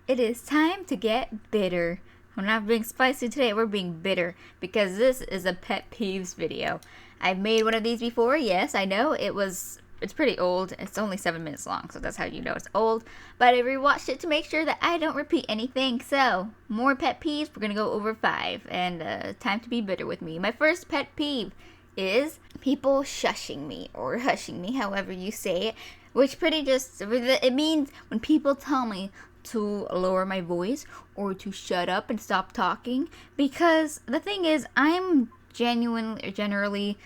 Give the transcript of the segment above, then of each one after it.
It is time to get bitter. We're not being spicy today, we're being bitter because this is a pet peeves video. I've made one of these before, yes, I know. It's pretty old. It's only 7 minutes long, so that's how you know it's old. But I rewatched it to make sure that I don't repeat anything. So, more pet peeves. We're gonna go over 5, and time to be bitter with me. My first pet peeve is people shushing me, or hushing me, however you say it. Which it means when people tell me to lower my voice or to shut up and stop talking. Because the thing is, I'm generally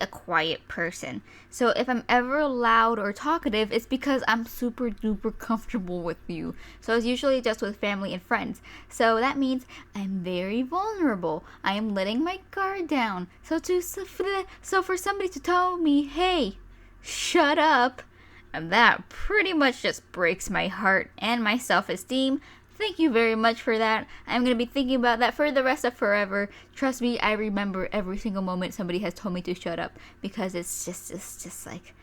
a quiet person. So if I'm ever loud or talkative, it's because I'm super duper comfortable with you. So it's usually just with family and friends. So that means I'm very vulnerable. I am letting my guard down. So for somebody to tell me, hey, shut up, and that pretty much just breaks my heart and my self-esteem. Thank you very much for that. I'm going to be thinking about that for the rest of forever. Trust me, I remember every single moment somebody has told me to shut up, because it's just like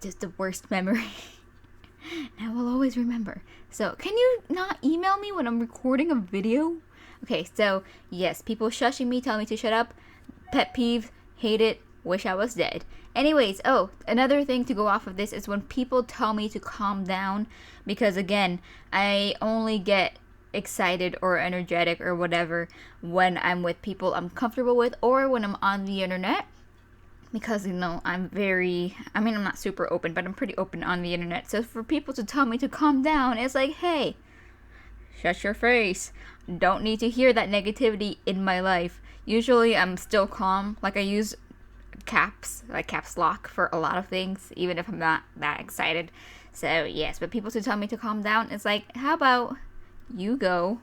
just the worst memory. And I will always remember. So, can you not email me when I'm recording a video? Okay, so yes, people shushing me, telling me to shut up. Pet peeve, hate it, wish I was dead. Anyways, another thing to go off of this is when people tell me to calm down, because again, I only get excited or energetic or whatever when I'm with people I'm comfortable with, or when I'm on the internet, because I'm not super open, but I'm pretty open on the internet. So for people to tell me to calm down, it's like, hey, shut your face. Don't need to hear that negativity in my life. Usually I'm still calm. Like, I use caps lock for a lot of things, even if I'm not that excited. So yes, but people to tell me to calm down, it's like, how about you go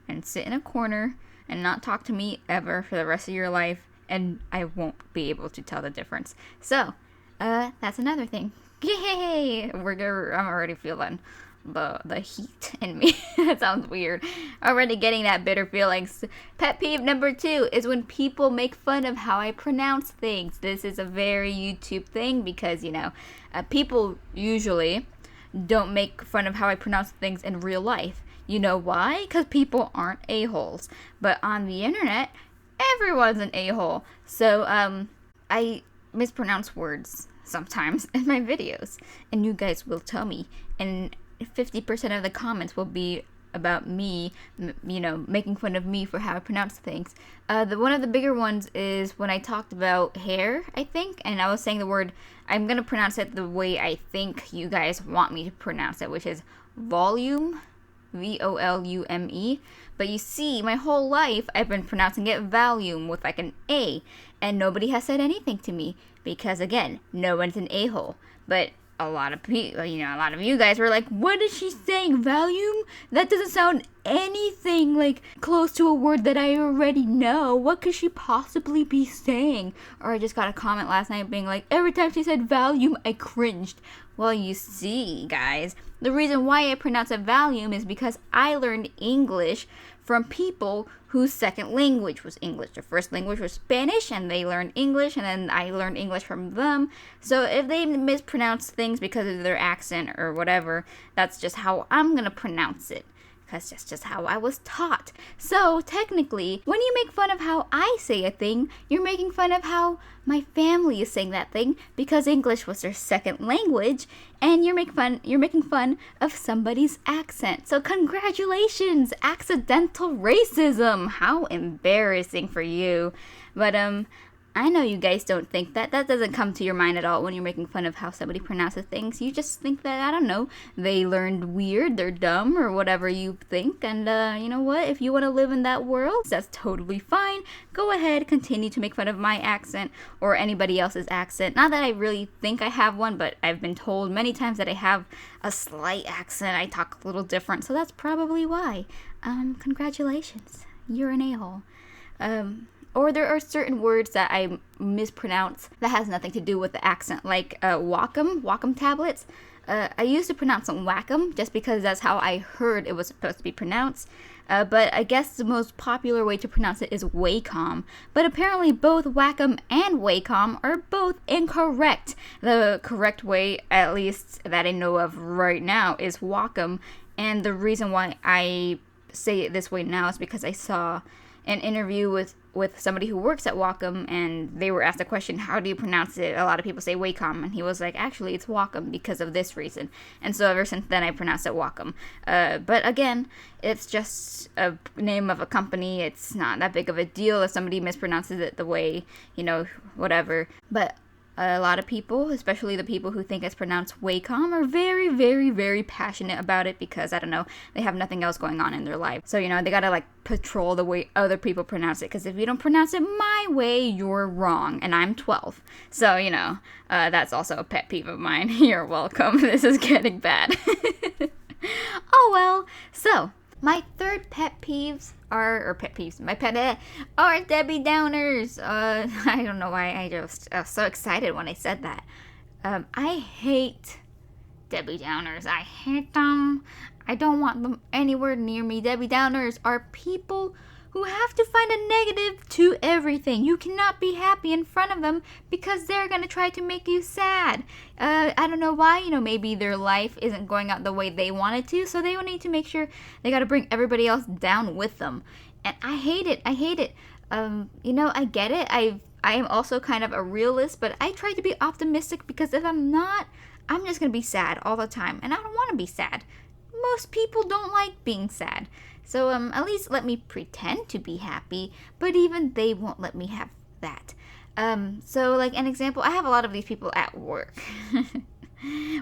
and sit in a corner and not talk to me ever for the rest of your life, and I won't be able to tell the difference. So that's another thing. Yay! I'm already feeling the heat in me. That sounds weird. Already getting that bitter feelings. Pet peeve number 2 is when people make fun of how I pronounce things. This is a very YouTube thing, because people usually don't make fun of how I pronounce things in real life. You know why? Because people aren't a-holes. But on the internet, everyone's an a-hole. So I mispronounce words sometimes in my videos, and you guys will tell me, and 50% of the comments will be about me, making fun of me for how I pronounce things. One of the bigger ones is when I talked about hair, I think, and I was saying the word, I'm gonna pronounce it the way I think you guys want me to pronounce it, which is volume, VOLUME. But you see, my whole life I've been pronouncing it volume with like an A, and nobody has said anything to me, because again, no one's an a-hole. But a lot of people, a lot of you guys were like, what is she saying, volume? That doesn't sound anything like close to a word that I already know. What could she possibly be saying? Or I just got a comment last night being like, every time she said volume, I cringed. Well, you see, guys, the reason why I pronounce it volume is because I learned English from people whose second language was English. Their first language was Spanish, and they learned English, and then I learned English from them. So if they mispronounce things because of their accent or whatever, that's just how I'm gonna pronounce it, because that's just how I was taught. So technically, when you make fun of how I say a thing, you're making fun of how my family is saying that thing, because English was their second language, and you're making fun of somebody's accent. So congratulations, accidental racism. How embarrassing for you. But I know you guys don't think that. That doesn't come to your mind at all when you're making fun of how somebody pronounces things. You just think that, I don't know, they learned weird, they're dumb, or whatever you think. And you know what? If you want to live in that world, that's totally fine. Go ahead, continue to make fun of my accent or anybody else's accent. Not that I really think I have one, but I've been told many times that I have a slight accent. I talk a little different, so that's probably why. Congratulations. You're an a-hole. Or there are certain words that I mispronounce that has nothing to do with the accent, like Wacom tablets. I used to pronounce it Wacom just because that's how I heard it was supposed to be pronounced. But I guess the most popular way to pronounce it is Wacom. But apparently both Wacom and Wacom are both incorrect. The correct way, at least that I know of right now, is Wacom. And the reason why I say it this way now is because I saw an interview with somebody who works at Wacom, and they were asked a question, how do you pronounce it? A lot of people say Wacom, and he was like, actually, it's Wacom because of this reason. And so ever since then, I pronounce it Wacom. But again, it's just a name of a company. It's not that big of a deal if somebody mispronounces it the way, whatever. But a lot of people, especially the people who think it's pronounced Wacom, are very, very, very passionate about it because, I don't know, they have nothing else going on in their life. So, they gotta, patrol the way other people pronounce it. Because if you don't pronounce it my way, you're wrong. And I'm 12. So, that's also a pet peeve of mine. You're welcome. This is getting bad. Oh, well. So, my third pet peeves are Debbie Downers. I don't know why I just was so excited when I said that. I hate Debbie Downers. I hate them. I don't want them anywhere near me. Debbie Downers are people who have to find a negative to everything. You cannot be happy in front of them because they're going to try to make you sad. I don't know why, maybe their life isn't going out the way they want it to, so they will need to make sure they got to bring everybody else down with them. And I hate it. I get it. I am also kind of a realist, but I try to be optimistic because if I'm not, I'm just going to be sad all the time. And I don't want to be sad. Most people don't like being sad. So at least let me pretend to be happy, but even they won't let me have that. So an example, I have a lot of these people at work,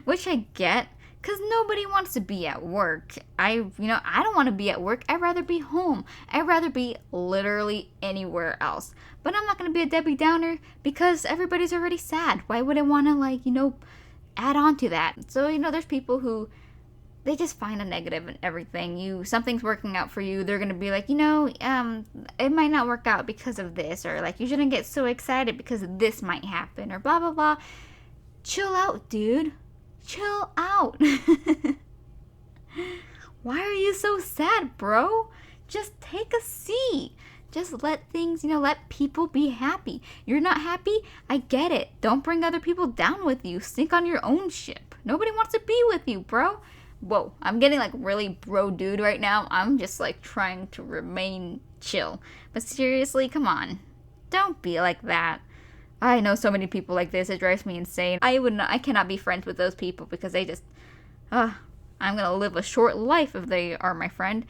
which I get, because nobody wants to be at work. I don't want to be at work. I'd rather be home. I'd rather be literally anywhere else. But I'm not going to be a Debbie Downer because everybody's already sad. Why would I want to, add on to that? So, there's people who, they just find a negative in everything. Something's working out for you, they're gonna be like, it might not work out because of this, or you shouldn't get so excited because this might happen, or blah blah blah. Chill out, dude. Chill out. Why are you so sad, bro? Just take a seat. Just let things, let people be happy. You're not happy? I get it. Don't bring other people down with you. Sink on your own ship. Nobody wants to be with you, bro. Whoa, I'm getting really bro dude right now. I'm just trying to remain chill. But seriously, come on. Don't be like that. I know so many people like this. It drives me insane. I cannot be friends with those people because they just, I'm gonna live a short life if they are my friend.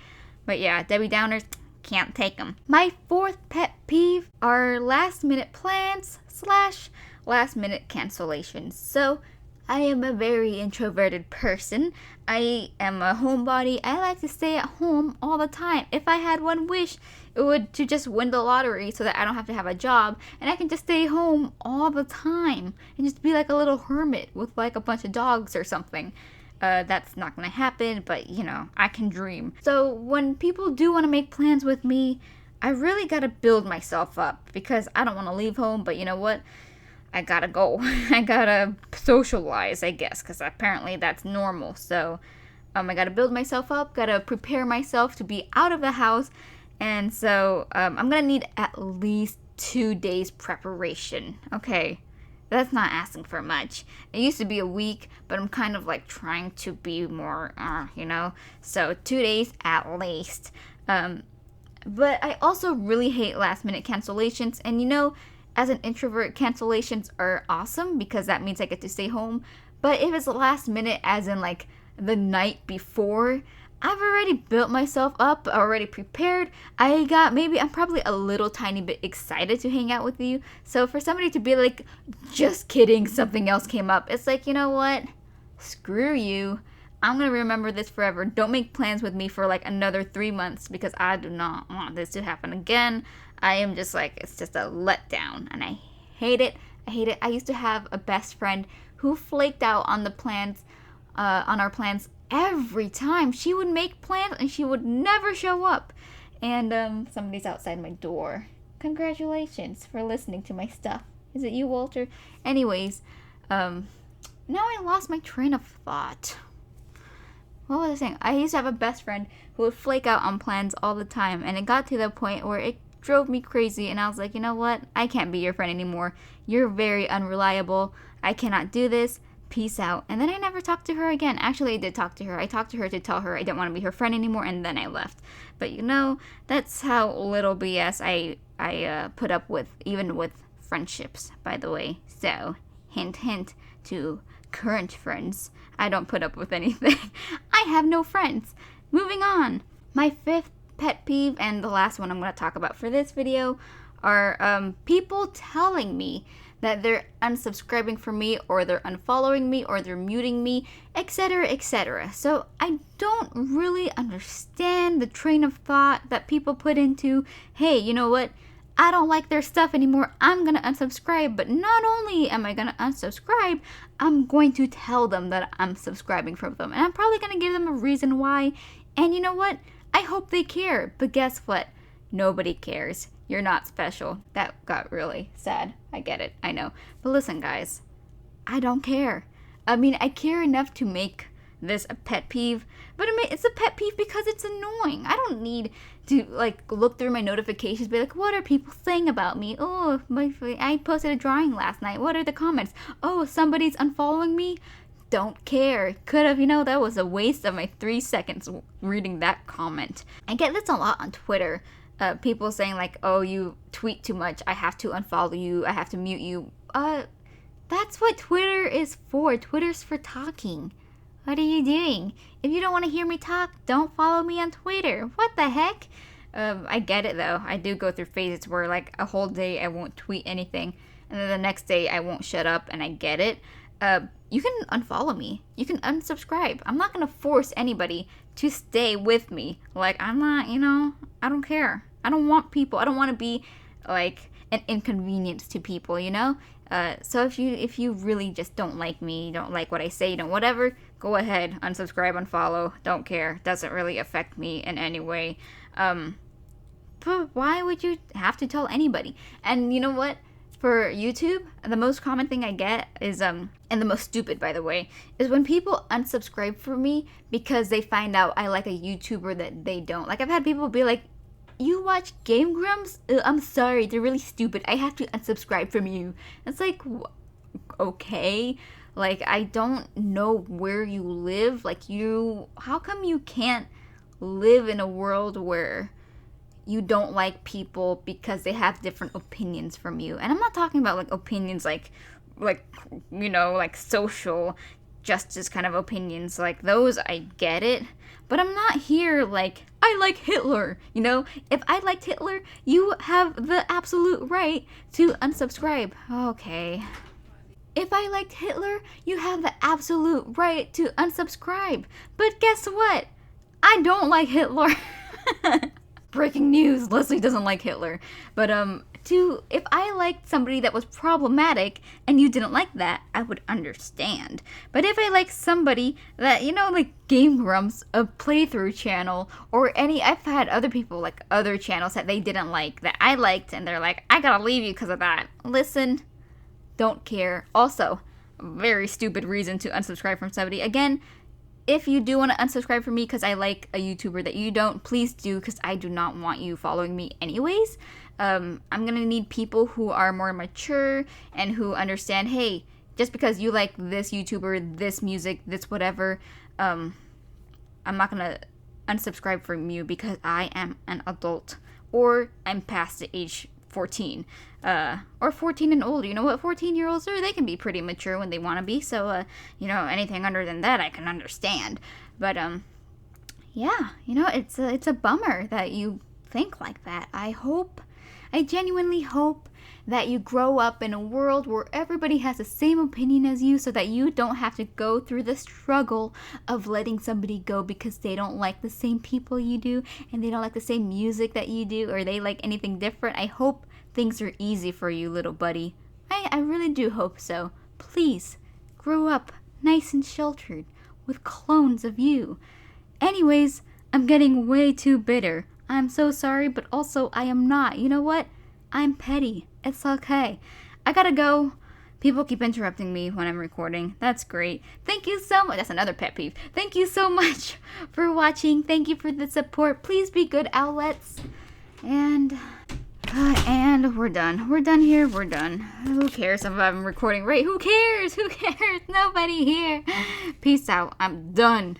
But yeah, Debbie Downers, can't take them. My fourth pet peeve are last minute plans / last minute cancellations. So, I am a very introverted person. I am a homebody. I like to stay at home all the time. If I had one wish, it would to just win the lottery so that I don't have to have a job and I can just stay home all the time and just be like a little hermit with a bunch of dogs or something. That's not gonna happen, but I can dream. So when people do want to make plans with me, I really gotta build myself up because I don't want to leave home, but you know what? I gotta go. I gotta socialize, I guess, because apparently that's normal. So, I gotta build myself up, gotta prepare myself to be out of the house, and so I'm gonna need at least 2 days preparation. Okay, that's not asking for much. It used to be a week, but I'm kind of trying to be more, So 2 days at least. But I also really hate last minute cancellations, and as an introvert, cancellations are awesome because that means I get to stay home. But if it's last minute, as in the night before, I've already built myself up, already prepared. I'm probably a little tiny bit excited to hang out with you. So for somebody to be just kidding, something else came up, it's you know what? Screw you. I'm going to remember this forever. Don't make plans with me for another 3 months because I do not want this to happen again. I am just it's just a letdown and I hate it. I used to have a best friend who flaked out on the plans, on our plans every time. She would make plans and she would never show up. And somebody's outside my door. Congratulations for listening to my stuff. Is it you, Walter? Anyways, now I lost my train of thought. What was I saying? I used to have a best friend who would flake out on plans all the time, and it got to the point where it drove me crazy, and I was like, you know what? I can't be your friend anymore. You're very unreliable. I cannot do this. Peace out. And then I never talked to her again. Actually, I did talk to her. I talked to her to tell her I didn't want to be her friend anymore, and then I left. But you know, that's how little BS I put up with, even with friendships, by the way. So, hint, hint to current friends. I don't put up with anything. I have no friends. Moving on. My fifth pet peeve, and the last one I'm going to talk about for this video, are people telling me that they're unsubscribing from me, or they're unfollowing me, or they're muting me, etc., etc. So I don't really understand the train of thought that people put into, hey, you know what? I don't like their stuff anymore. I'm going to unsubscribe. But not only am I going to unsubscribe, I'm going to tell them that I'm subscribing from them. And I'm probably going to give them a reason why. And you know what? I hope they care. But guess what? Nobody cares. You're not special. That got really sad. I get it. I know. But listen, guys. I don't care. I mean, I care enough to make this a pet peeve, but it's a pet peeve because it's annoying. I don't need to like look through my notifications, be like, what are people saying about me? Oh, I posted a drawing last night. What are the comments? Oh, somebody's unfollowing me. Don't care. Could have, that was a waste of my 3 seconds reading that comment. I get this a lot on Twitter. People saying like, oh, you tweet too much. I have to unfollow you. I have to mute you. That's what Twitter is for. Twitter's for talking. What are you doing? If you don't want to hear me talk, don't follow me on Twitter. What the heck? I get it though. I do go through phases where like a whole day I won't tweet anything, and then the next day I won't shut up, and I get it. You can unfollow me. You can unsubscribe. I'm not gonna force anybody to stay with me. Like, I'm not, I don't care. I don't want to be like an inconvenience to people, So if you really just don't like me, don't like what I say, whatever, go ahead, unsubscribe, unfollow, don't care. Doesn't really affect me in any way. But why would you have to tell anybody? And you know what? For YouTube, the most common thing I get is, and the most stupid, by the way, is when people unsubscribe from me because they find out I like a YouTuber that they don't. Like, I've had people be like, you watch Game Grumps? I'm sorry, they're really stupid. I have to unsubscribe from you. It's like, okay. Like, I don't know where you live. Like, how come you can't live in a world where you don't like people because they have different opinions from you? And I'm not talking about like opinions like social justice kind of opinions. Like, those, I get it. But I'm not here like, I like Hitler. If I liked Hitler, you have the absolute right to unsubscribe. Okay. If I liked Hitler, you have the absolute right to unsubscribe. But guess what? I don't like Hitler. Breaking news, Leslie doesn't like Hitler. But if I liked somebody that was problematic and you didn't like that, I would understand. But if I like somebody that, like Game Grumps, a playthrough channel, or I've had other people like other channels that they didn't like that I liked, and they're like, I gotta leave you because of that. Listen, don't care. Also, very stupid reason to unsubscribe from somebody. Again, if you do want to unsubscribe from me because I like a YouTuber that you don't, please do, because I do not want you following me anyways. I'm going to need people who are more mature and who understand, hey, just because you like this YouTuber, this music, this whatever, I'm not going to unsubscribe from you because I am an adult or I'm past the age 14. Or 14 and older. You know what 14-year-olds are? They can be pretty mature when they want to be. So, anything under than that, I can understand. But, yeah, it's a bummer that you think like that. I genuinely hope that you grow up in a world where everybody has the same opinion as you, so that you don't have to go through the struggle of letting somebody go because they don't like the same people you do, and they don't like the same music that you do, or they like anything different. I hope things are easy for you, little buddy. I really do hope so. Please, grow up nice and sheltered with clones of you. Anyways, I'm getting way too bitter. I'm so sorry, but also I am not. You know what? I'm petty. It's okay. I gotta go. People keep interrupting me when I'm recording. That's great. Thank you so much. That's another pet peeve. Thank you so much for watching. Thank you for the support. Please be good outlets. And we're done. We're done here. We're done. Who cares if I'm recording right? Who cares? Who cares? Nobody here. Peace out. I'm done.